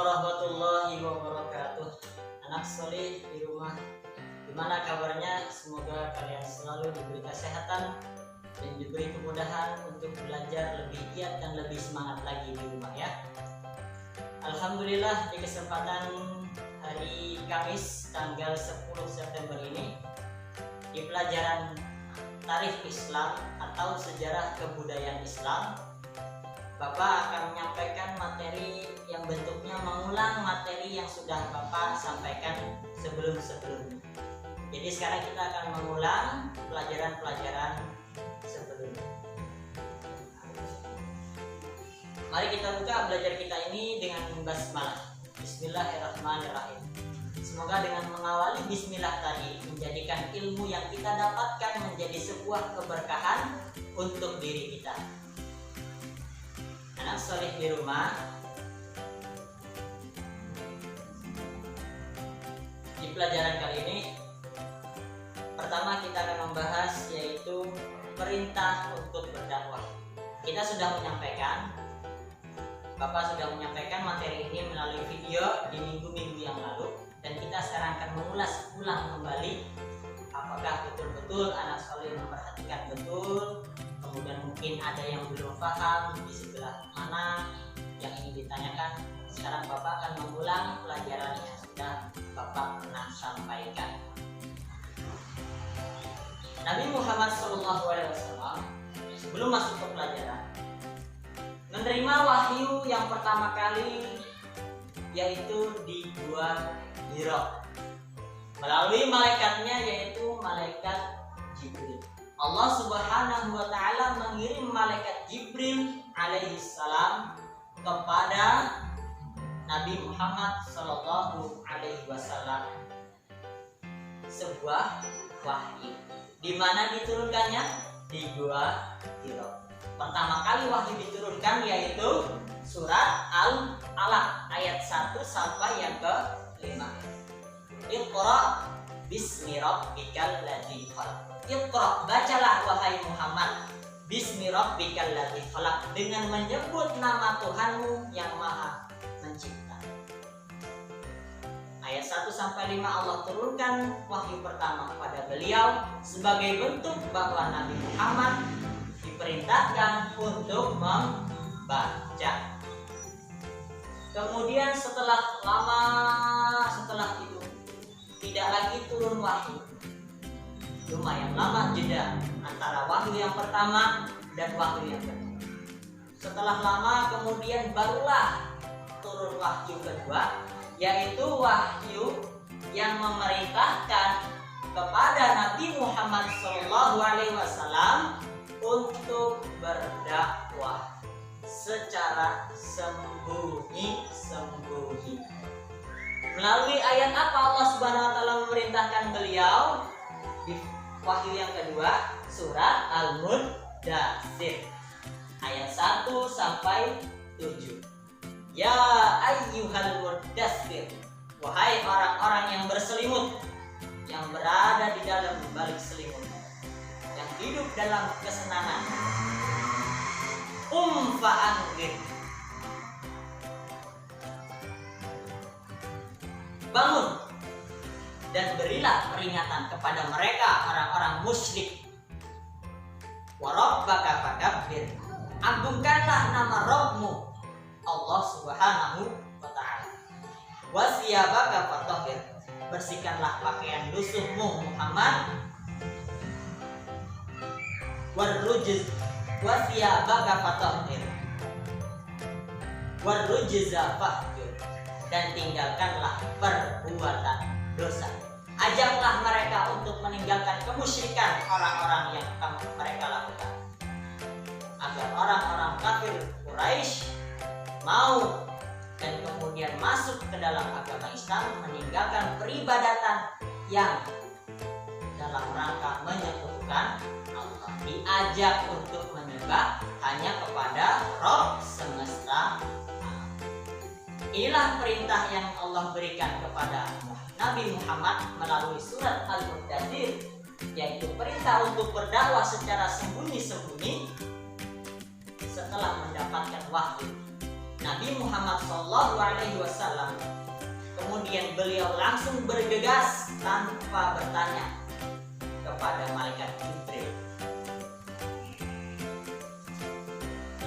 warahmatullahi wabarakatuh. Anak soleh di rumah, gimana kabarnya? Semoga kalian selalu diberi kesehatan dan diberi kemudahan untuk belajar lebih giat dan lebih semangat lagi di rumah ya. Alhamdulillah, di kesempatan hari Kamis tanggal 10 September ini, di pelajaran Tarikh Islam atau Sejarah Kebudayaan Islam, Bapak akan menyampaikan materi yang bentuknya mengulang materi yang sudah Bapak sampaikan sebelum-sebelumnya. Jadi sekarang kita akan mengulang pelajaran-pelajaran sebelumnya. Mari kita buka belajar kita ini dengan basmalah. Bismillahirrahmanirrahim. Semoga dengan mengawali bismillah tadi menjadikan ilmu yang kita dapatkan menjadi sebuah keberkahan untuk diri kita. Anak soleh di rumah, di pelajaran kali ini pertama kita akan membahas yaitu perintah untuk berdakwah. Kita sudah menyampaikan, Bapak sudah menyampaikan materi ini melalui video di minggu-minggu yang lalu, dan kita sekarang akan mengulas ulang kembali apakah betul-betul anak soleh memperhatikan betul. Kemudian mungkin ada yang belum paham di sebelah mana yang ingin ditanyakan. Sekarang Bapak akan mengulang pelajaran yang sudah Bapak pernah sampaikan. Nabi Muhammad SAW sebelum masuk ke pelajaran menerima wahyu yang pertama kali yaitu di Gua Hira melalui malaikatnya yaitu malaikat Jibril. Allah Subhanahu wa Ta'ala mengirim malaikat Jibril alaihi salam kepada Nabi Muhammad sallallahu alaihi wasallam sebuah wahyu. Di mana diturunkannya? Di Gua Hira. Pertama kali wahyu diturunkan yaitu surat Al-Alaq ayat 1 sampai yang ke-5. Iqra bismi rabbikal ladzi khalaq. Iqra, bacalah wahai Muhammad, bismi rabbikal ladzi khalaq, dengan menyebut nama Tuhanmu yang Maha Mencipta. Ayat 1 sampai 5 Allah turunkan wahyu pertama kepada beliau sebagai bentuk bahwa Nabi Muhammad diperintahkan untuk membaca. Kemudian setelah itu tidak lagi turun wahyu. Lumayan lama jeda antara wahyu yang pertama dan wahyu yang kedua. Setelah lama kemudian barulah turun wahyu kedua, yaitu wahyu yang memerintahkan kepada Nabi Muhammad SAW untuk berdakwah secara sembunyi-sembunyi. Melalui ayat apa Allah Subhanahu wa Ta'ala memerintahkan beliau? Di wahyu yang kedua, surat Al-Muddatsir ayat 1 sampai 7. Ya ayyuhal muddatsir, wahai orang-orang yang berselimut, yang berada di dalam balik selimut, yang hidup dalam kesenangan. Fa'anzir, bangun dan berilah peringatan kepada mereka orang-orang musyrik. Wa rabbaka fakabbir, agungkanlah nama Rabbmu Allah Subhanahu wa Ta'ala. Wa siyabaka fatahhir, bersihkanlah pakaian lusuhmu Muhammad. Warrujz wa siyabaka fatahhir warrujza fahjur, dan tinggalkanlah perbuatan dosa. Ajaklah mereka untuk meninggalkan kemusyrikan orang-orang yang mereka lakukan, agar orang-orang kafir Quraisy mau dan kemudian masuk ke dalam agama Islam, meninggalkan peribadatan yang dalam rangka menyekutukan Allah. Diajak untuk menyembah hanya kepada Rabb semesta. Inilah perintah yang Allah berikan kepada Nabi Muhammad melalui surat Al-Muddatsir, yaitu perintah untuk berdakwah secara sembunyi-sembunyi setelah mendapatkan wahyu. Nabi Muhammad SAW, kemudian beliau langsung bergegas tanpa bertanya kepada malaikat Jibril,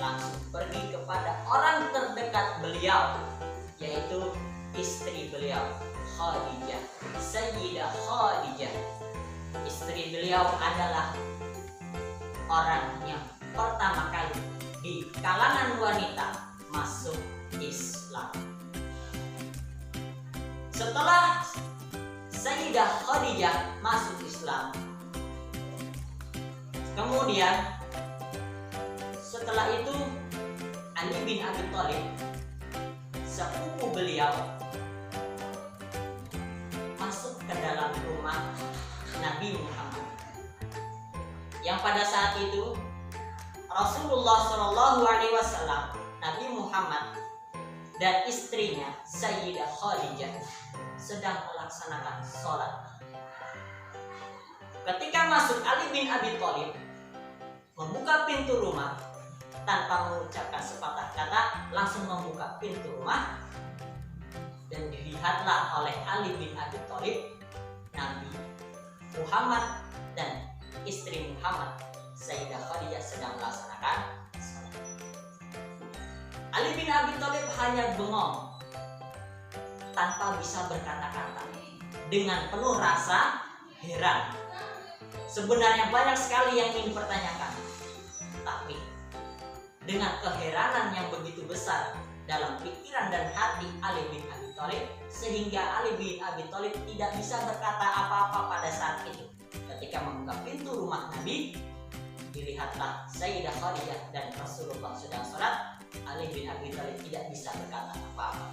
langsung pergi kepada orang terdekat beliau, yaitu istri beliau, Khadijah, Sayyidah Khadijah. Istri beliau adalah orang yang pertama kali di kalangan wanita masuk Islam. Setelah Sayyidah Khadijah masuk Islam, kemudian setelah itu Ali bin Abi Thalib, sepupu beliau, masuk ke dalam rumah Nabi Muhammad, yang pada saat itu Rasulullah SAW, Nabi Muhammad dan istrinya Sayyidah Khadijah sedang melaksanakan sholat. Ketika masuk, Ali bin Abi Thalib membuka pintu rumah tanpa mengucapkan sepatah kata, langsung membuka pintu rumah, dan dilihatlah oleh Ali bin Abi Thalib Nabi Muhammad dan istri Muhammad, Sayyidah Khadijah, sedang melaksanakan sholat. Ali bin Abi Thalib hanya bengong tanpa bisa berkata-kata, dengan penuh rasa heran. Sebenarnya banyak sekali yang ingin dipertanyakan, tapi dengan keheranan yang begitu besar dalam pikiran dan hati Ali bin Abi Thalib, sehingga Ali bin Abi Thalib tidak bisa berkata apa-apa pada saat itu. Ketika membuka pintu rumah Nabi, dilihatlah Sayyidah Khadijah dan Rasulullah sedang sholat. Ali bin Abi Thalib tidak bisa berkata apa-apa.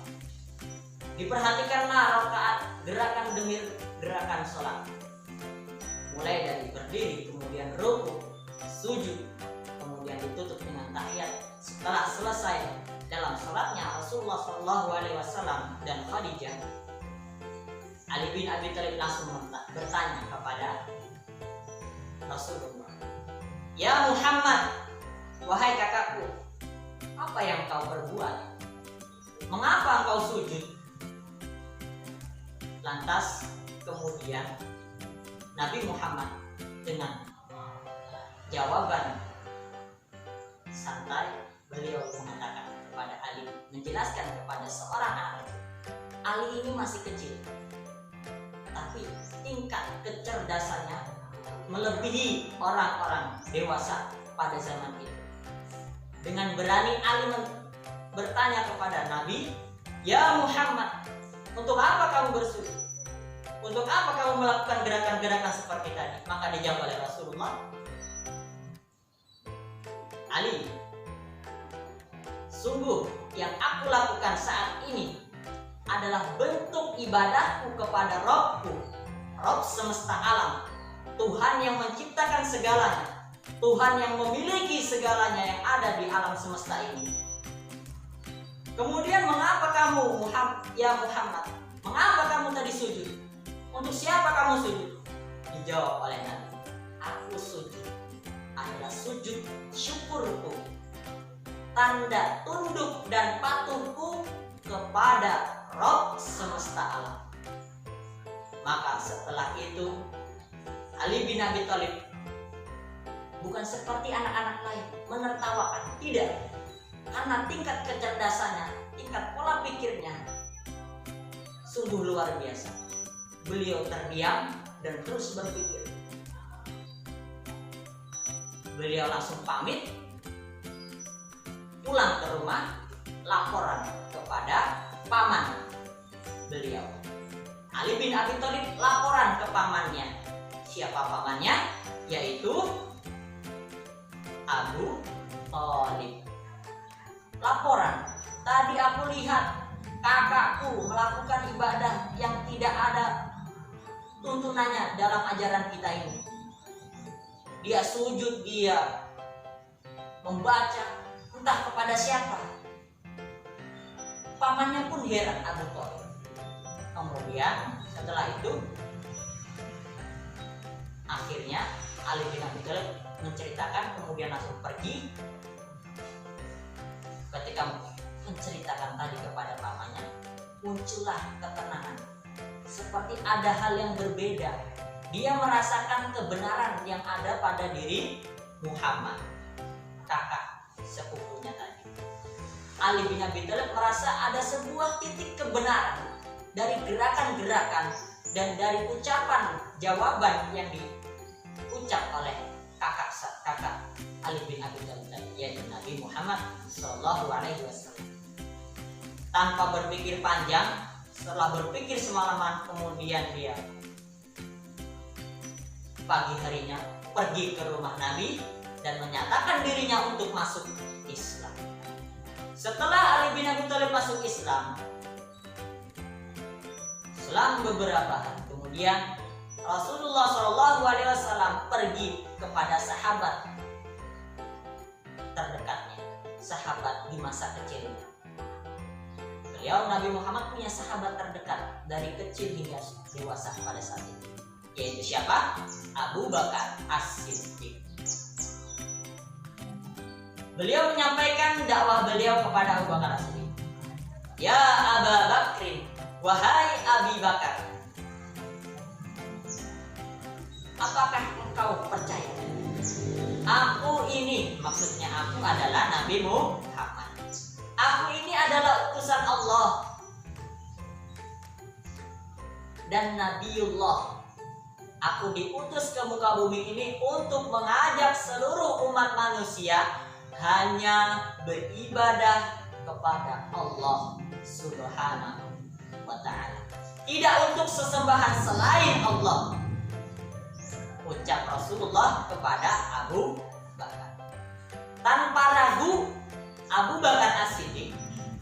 Diperhatikanlah rakaat, gerakan demi gerakan sholat, mulai dari berdiri, kemudian ruku, sujud, kemudian ditutup dengan tahiyat. Setelah selesai dalam sholatnya Rasulullah SAW dan Khadijah, Ali bin Abi Thalib langsung bertanya kepada Rasulullah, "Ya Muhammad, wahai kakakku, apa yang kau perbuat? Mengapa engkau sujud?" Lantas kemudian Nabi Muhammad dengan jawaban santai, beliau mengatakan kepada Ali, menjelaskan kepada seorang anak, Ali ini masih kecil, tapi tingkat kecerdasannya melebihi orang-orang dewasa pada zaman itu. Dengan berani Ali bertanya kepada Nabi, "Ya Muhammad, untuk apa kamu bersujud? Untuk apa kamu melakukan gerakan-gerakan seperti tadi?" Maka dijawab oleh Rasulullah, "Ali, sungguh yang aku lakukan saat ini adalah bentuk ibadahku kepada Rabbku, Rabb semesta alam, Tuhan yang menciptakan segalanya, Tuhan yang memiliki segalanya yang ada di alam semesta ini. Kemudian mengapa kamu, ya Muhammad, mengapa kamu tadi sujud? Untuk siapa kamu sujud?" Dijawab oleh Nabi, "Aku sujud adalah sujud syukurku, tanda tunduk dan patuhku kepada Rabb semesta alam." Maka setelah itu Ali bin Abi Thalib bukan seperti anak-anak lain menertawakan, tidak, karena tingkat kecerdasannya, tingkat pola pikirnya sungguh luar biasa. Beliau terdiam dan terus berpikir. Beliau langsung pamit, pulang ke rumah, laporan kepada paman beliau. Ali bin Abi Thalib laporan ke pamannya. Siapa pamannya? Yaitu Abu Thalib. Laporan, "Tadi aku lihat kakakku melakukan ibadah yang tidak ada tuntunannya dalam ajaran kita ini. Dia sujud, dia membaca, entah kepada siapa." Pamannya pun heran, Abu Thalib. Kemudian setelah itu akhirnya Ali bin Abi Thalib menceritakan, kemudian langsung pergi. Ketika menceritakan tadi kepada pamannya, muncullah ketenangan. Seperti ada hal yang berbeda. Dia merasakan kebenaran yang ada pada diri Muhammad, kakak sepupunya tadi. Ali bin Abi Thalib merasa ada sebuah titik kebenaran dari gerakan-gerakan dan dari ucapan jawaban yang diucap oleh kakak Ali bin Abi Thalib, yaitu Nabi Muhammad SAW. Tanpa berpikir panjang, setelah berpikir semalaman, kemudian dia pagi harinya pergi ke rumah Nabi dan menyatakan dirinya untuk masuk Islam. Setelah Ali bin Abi Thalib masuk Islam, selang beberapa hari kemudian Rasulullah SAW pergi kepada sahabat terdekatnya, sahabat di masa kecilnya. Beliau Nabi Muhammad punya sahabat terdekat dari kecil hingga dewasa pada saat itu, yaitu siapa? Abu Bakar As-Siddiq. Beliau menyampaikan dakwah beliau kepada Abu Bakar As-Siddiq. Ya Abu Bakrin, wahai Abi Bakar, apakah engkau percaya? Aku ini, maksudnya aku adalah Nabi Muhammad. Aku ini adalah utusan Allah dan Nabiullah. Aku diutus ke muka bumi ini untuk mengajak seluruh umat manusia hanya beribadah kepada Allah Subhanahu wa ta'ala, tidak untuk sesembahan selain Allah, ucap Rasulullah kepada Abu Bakar. Tanpa ragu, Abu Bakar As-Siddiq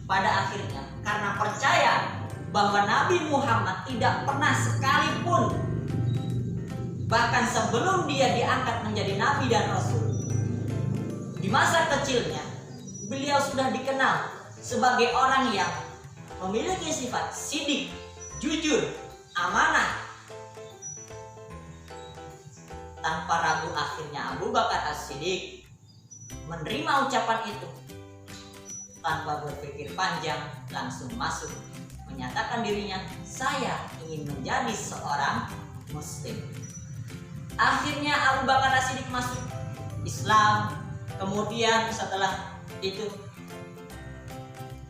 pada akhirnya karena percaya bahwa Nabi Muhammad tidak pernah sekalipun, bahkan sebelum dia diangkat menjadi Nabi dan Rasul, di masa kecilnya beliau sudah dikenal sebagai orang yang memiliki sifat sidik, jujur, amanah. Tanpa ragu akhirnya Abu Bakar As-Siddiq menerima ucapan itu. Tanpa berpikir panjang langsung masuk menyatakan dirinya, saya ingin menjadi seorang muslim. Akhirnya Abu Bakar As-Siddiq masuk Islam. Kemudian setelah itu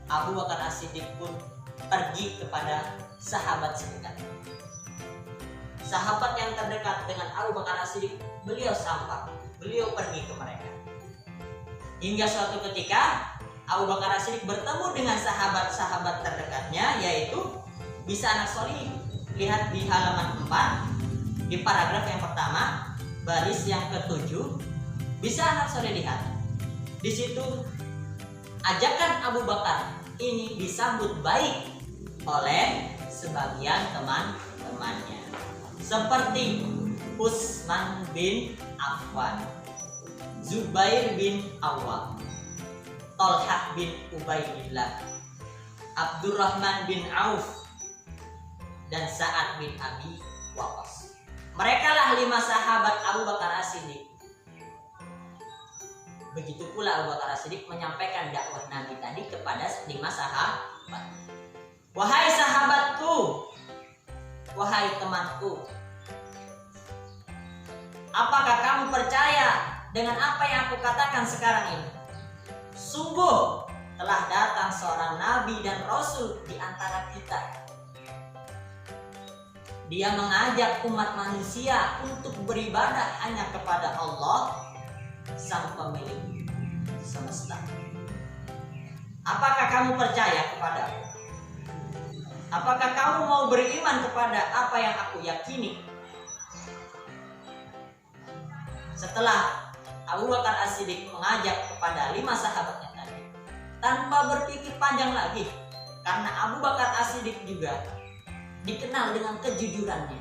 Abu Bakar As-Siddiq pun pergi kepada sahabat sedekat. Sahabat yang terdekat dengan Abu Bakar As-Siddiq, beliau sapa, beliau pergi ke mereka. Hingga suatu ketika Abu Bakar As-Siddiq bertemu dengan sahabat-sahabat terdekatnya, yaitu Bisa Anak Solih. Lihat di halaman 4, di paragraf yang pertama, baris yang ke-7. Bisa Anak Solih lihat. Di situ ajakan Abu Bakar ini disambut baik oleh sebagian teman-temannya, seperti Utsman bin Affan, Zubair bin Awwam, Thalhah bin Ubaidillah, Abdurrahman bin Auf, dan Sa'ad bin Abi Waqqas. Mereka lah 5 sahabat Abu Bakar As-Siddiq. Begitu pula Abu Bakar As-Siddiq menyampaikan dakwah Nabi tadi kepada 5 sahabat. Wahai sahabatku, wahai temanku, apakah kamu percaya dengan apa yang aku katakan sekarang ini? Sungguh telah datang seorang nabi dan rasul di antara kita. Dia mengajak umat manusia untuk beribadah hanya kepada Allah, Sang Pemilik semesta. Apakah kamu percaya kepadaku? Apakah kamu mau beriman kepada apa yang aku yakini? Setelah Abu Bakar As-Siddiq mengajak kepada 5 sahabatnya tadi, tanpa berpikir panjang lagi, karena Abu Bakar As-Siddiq juga dikenal dengan kejujurannya.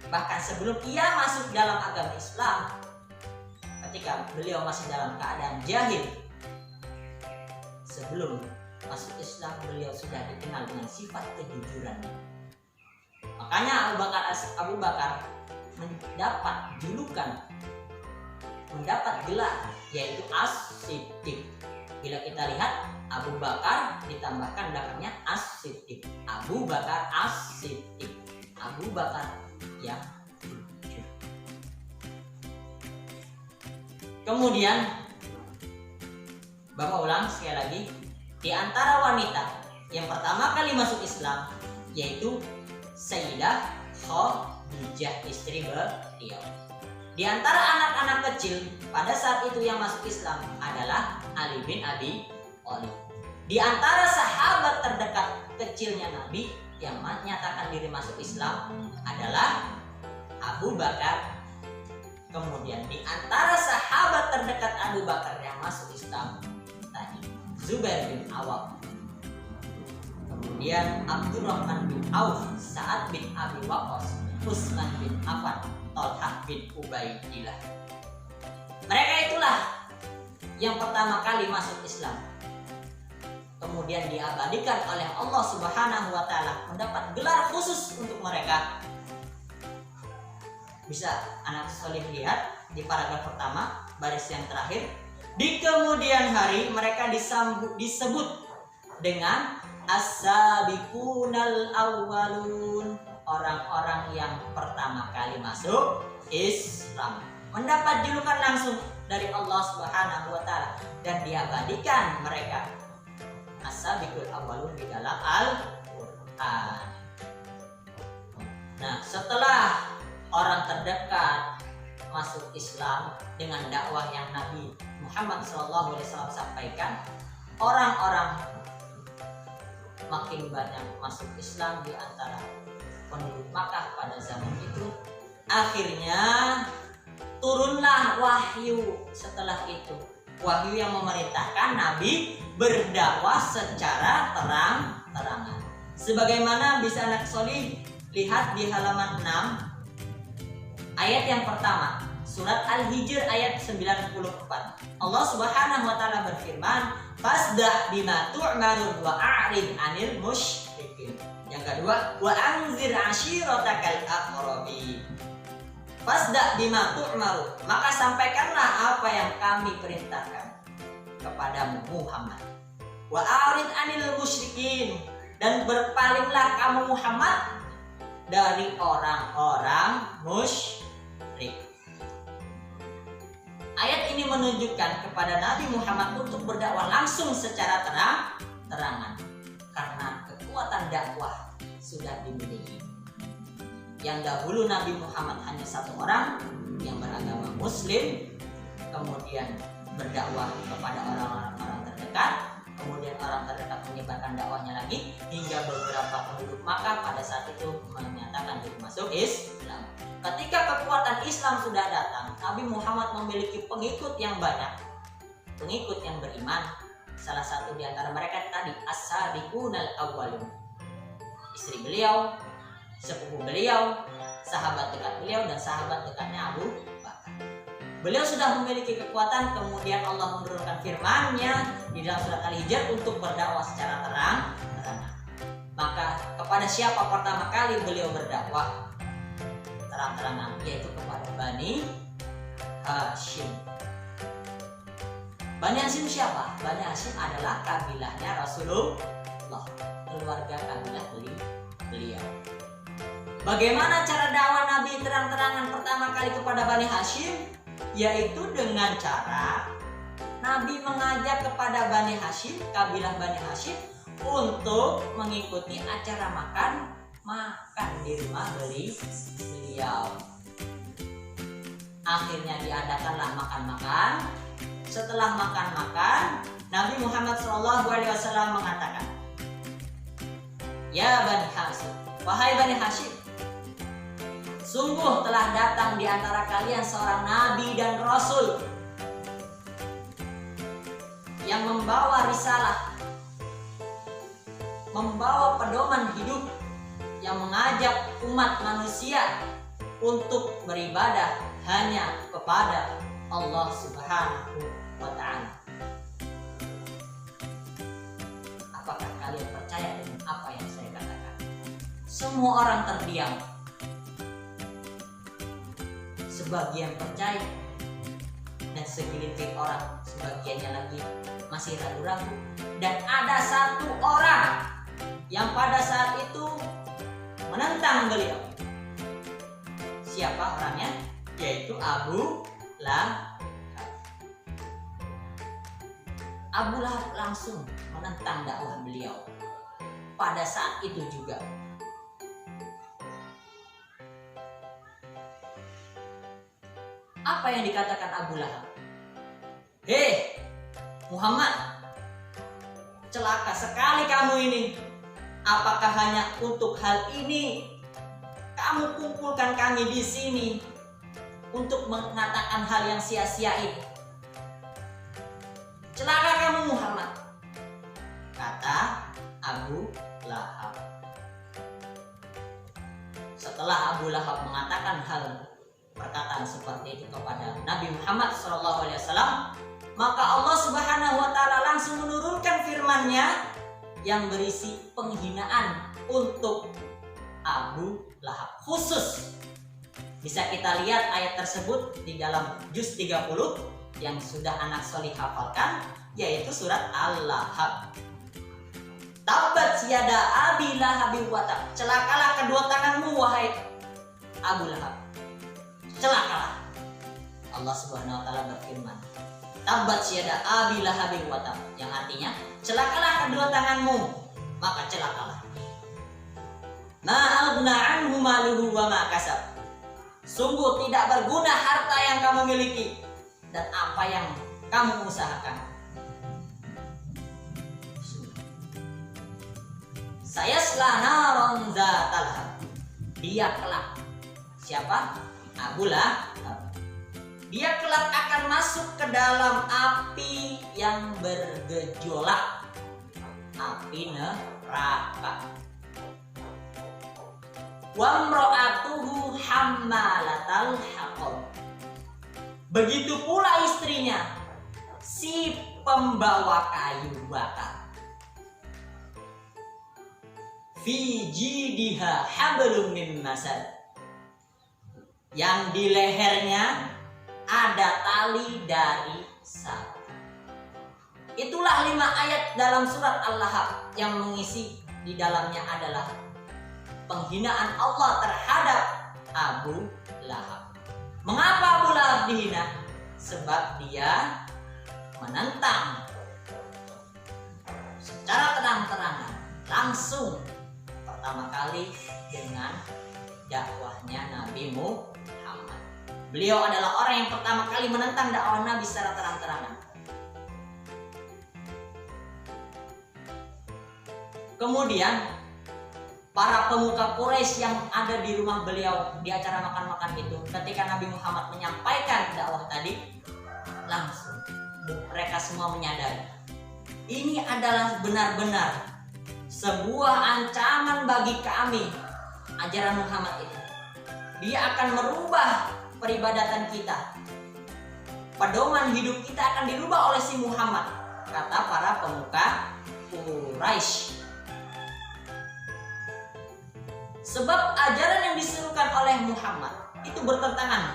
Bahkan sebelum ia masuk dalam agama Islam, ketika beliau masih dalam keadaan jahil, sebelum masuk Islam beliau sudah dikenal dengan sifat kejujurannya. Makanya Abu Bakar mendapat julukan, mendapat gelar, yaitu As-Siddiq. Bila kita lihat Abu Bakar ditambahkan belakangnya As-Siddiq. Abu Bakar As-Siddiq. Abu Bakar yang jujur. Kemudian Bapak ulang sekali lagi, di antara wanita yang pertama kali masuk Islam yaitu Sayyidah Khadijah, istri beliau. Di antara anak-anak kecil pada saat itu yang masuk Islam adalah Ali bin Abi Thalib. Di antara sahabat terdekat kecilnya Nabi yang menyatakan diri masuk Islam adalah Abu Bakar. Kemudian di antara sahabat terdekat Abu Bakar yang masuk Islam tadi Zubair bin Awam, kemudian Abdurrahman bin Auf, Sa'ad bin Abi Waqqas, Utsman bin Affan, Thalhah bin Ubaidillah. Mereka itulah yang pertama kali masuk Islam. Kemudian diabadikan oleh Allah Subhanahu wa taala, mendapat gelar khusus untuk mereka. Bisa anak soleh lihat di paragraf pertama, baris yang terakhir. Di kemudian hari mereka disebut dengan as-sabiqunal awwalun, orang-orang yang pertama kali masuk Islam, mendapat julukan langsung dari Allah Subhanahu wa taala dan diabadikan mereka as-sabiqul awwalun di dalam Al-Qur'an. Nah, setelah orang terdekat masuk Islam dengan dakwah yang Nabi Muhammad SAW sampaikan, orang-orang makin banyak masuk Islam di antara penduduk Makkah pada zaman itu. Akhirnya turunlah wahyu. Setelah itu wahyu yang memerintahkan Nabi berdakwah secara terang-terangan. Sebagaimana bisa anak solih lihat di halaman 6 ayat yang pertama, surat Al-Hijr ayat 94. Allah Subhanahu wa taala berfirman, "Fasda bima tu'marun wa a'rid 'anil musyrikin." Yang kedua, "Wa anzir 'ashiratakal aqrabin." Fasda bima tu'marun, maka sampaikanlah apa yang kami perintahkan kepadamu Muhammad. Wa a'rid 'anil musyrikin, dan berpalinglah kamu Muhammad dari orang-orang musyrik. Ayat ini menunjukkan kepada Nabi Muhammad untuk berdakwah langsung secara terang-terangan karena kekuatan dakwah sudah dimiliki. Yang dahulu Nabi Muhammad hanya satu orang yang beragama Muslim, kemudian berdakwah kepada orang-orang terdekat, kemudian orang terdekat menyebarkan dakwahnya lagi hingga beberapa penduduk Makkah pada saat itu menyatakan diri masuk Islam. Ketika kekuatan Islam sudah datang, Nabi Muhammad memiliki pengikut yang banyak, pengikut yang beriman. Salah satu di antara mereka tadi as-sabiqunal awwalun, istri beliau, sepupu beliau, sahabat dekat beliau, dan sahabat dekatnya Abu Bakar. Beliau sudah memiliki kekuatan, kemudian Allah menurunkan firman-Nya di dalam surat Al-Hijr untuk berdakwah secara terang-terangan. Maka kepada siapa pertama kali beliau berdakwah terang-terangan? Yaitu kepada Bani Hashim. Bani Hashim siapa? Bani Hashim adalah kabilahnya Rasulullah, keluarga kabilah beliau. Bagaimana cara dakwah Nabi terang-terangan pertama kali kepada Bani Hashim? Yaitu dengan cara Nabi mengajak kepada Bani Hashim, kabilah Bani Hashim, untuk mengikuti acara makan di rumah beliau. Akhirnya diadakanlah makan-makan. Setelah makan-makan, Nabi Muhammad SAW mengatakan, "Ya Bani Hashim, wahai Bani Hashim, sungguh telah datang di antara kalian seorang nabi dan rasul yang membawa risalah, membawa pedoman hidup, yang mengajak umat manusia untuk beribadah hanya kepada Allah Subhanahu wa ta'ala. Apakah kalian percaya dengan apa yang saya katakan?" Semua orang terdiam. Sebagian percaya dan segelintir orang, sebagiannya lagi masih ragu-ragu. Dan ada satu yang pada saat itu menentang beliau. Siapa orangnya? Yaitu Abu Lahab. Abu Lahab langsung menentang dakwah beliau pada saat itu juga. Apa yang dikatakan Abu Lahab? Hei Muhammad, celaka sekali kamu ini. Apakah hanya untuk hal ini kamu kumpulkan kami di sini untuk mengatakan hal yang sia-sia ini? Celaka kamu Muhammad, kata Abu Lahab. Setelah Abu Lahab mengatakan hal perkataan seperti itu kepada Nabi Muhammad SAW, maka Allah Subhanahu wa Ta'ala langsung menurunkan firman-Nya yang berisi penghinaan untuk Abu Lahab. Khusus bisa kita lihat ayat tersebut di dalam juz 30 yang sudah anak solih hafalkan, yaitu surat Al-Lahab. Tabbat yada abi lahabin wa tab. Celakalah kedua tanganmu wahai Abu Lahab. Celakalah. Allah Subhanahu wa Ta'ala berfirman, Tabbat yada abi lahabin wa tab, yang artinya celakalah kedua tanganmu, maka celakalah. Ma aghna anhu maluhu wa ma kasab. Sungguh tidak berguna harta yang kamu miliki dan apa yang kamu usahakan. Saya selanaron zatalhab. Dia kelak. Siapa? Abu Lahab. Dia kelak akan masuk ke dalam api yang bergejolak, api neraka. Wa imra'atuhu hammalatal hatab. Begitu pula istrinya, si pembawa kayu bakar. Fi jidiha hablum min masad. Yang di lehernya ada tali dari sapi. Itulah 5 ayat dalam surat Al-Lahab yang mengisi di dalamnya adalah penghinaan Allah terhadap Abu Lahab. Mengapa Abu Lahab dihina? Sebab dia menentang secara terang-terangan langsung pertama kali dengan dakwahnya Nabi Muhammad. Beliau adalah orang yang pertama kali menentang dakwah Nabi secara terang-terangan. Kemudian para pemuka Quraisy yang ada di rumah beliau di acara makan-makan itu, ketika Nabi Muhammad menyampaikan dakwah tadi, langsung mereka semua menyadari ini adalah benar-benar sebuah ancaman bagi kami. Ajaran Muhammad itu, dia akan merubah peribadatan kita, pedoman hidup kita akan dirubah oleh si Muhammad, kata para pemuka Quraisy. Sebab ajaran yang diserukan oleh Muhammad itu bertentangan,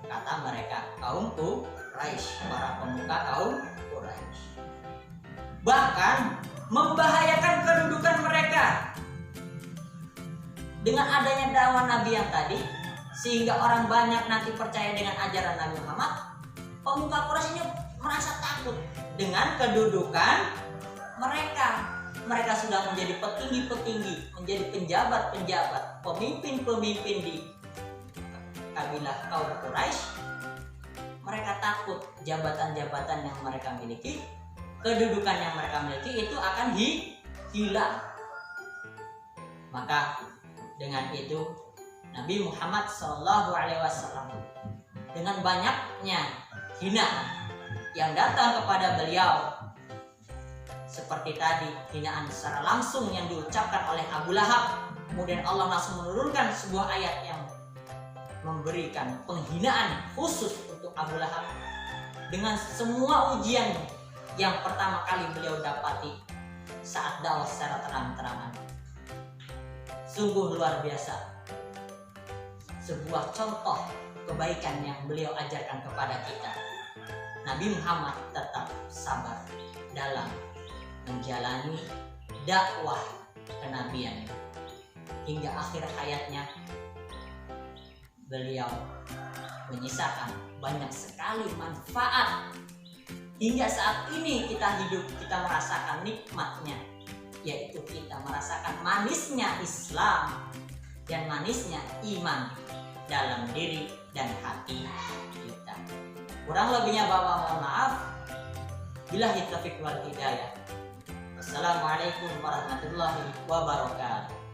kata mereka, kaum Quraisy, para pemuka kaum Quraisy. Bahkan membahayakan kedudukan mereka dengan adanya dakwah Nabi yang tadi, sehingga orang banyak nanti percaya dengan ajaran Nabi Muhammad. Pemuka Quraisy merasa takut dengan kedudukan mereka. Mereka sudah menjadi petinggi-petinggi, menjadi penjabat-penjabat, pemimpin-pemimpin di kabilah kaum Quraisy. Mereka takut jabatan-jabatan yang mereka miliki, kedudukan yang mereka miliki itu akan hilang. Maka dengan itu Nabi Muhammad SAW dengan banyaknya hinaan yang datang kepada beliau, seperti tadi hinaan secara langsung yang diucapkan oleh Abu Lahab, kemudian Allah langsung menurunkan sebuah ayat yang memberikan penghinaan khusus untuk Abu Lahab dengan semua ujian yang pertama kali beliau dapati saat dakwah secara terang-terangan. Sungguh luar biasa, sebuah contoh kebaikan yang beliau ajarkan kepada kita. Nabi Muhammad tetap sabar dalam menjalani dakwah kenabian hingga akhir hayatnya. Beliau menyisakan banyak sekali manfaat. Hingga saat ini kita hidup, kita merasakan nikmatnya, yaitu kita merasakan manisnya Islam dan manisnya iman dalam diri dan hati kita. Kurang lebihnya Bapak mohon maaf. Billahi taufiq wal hidayah. Assalamualaikum warahmatullahi wabarakatuh.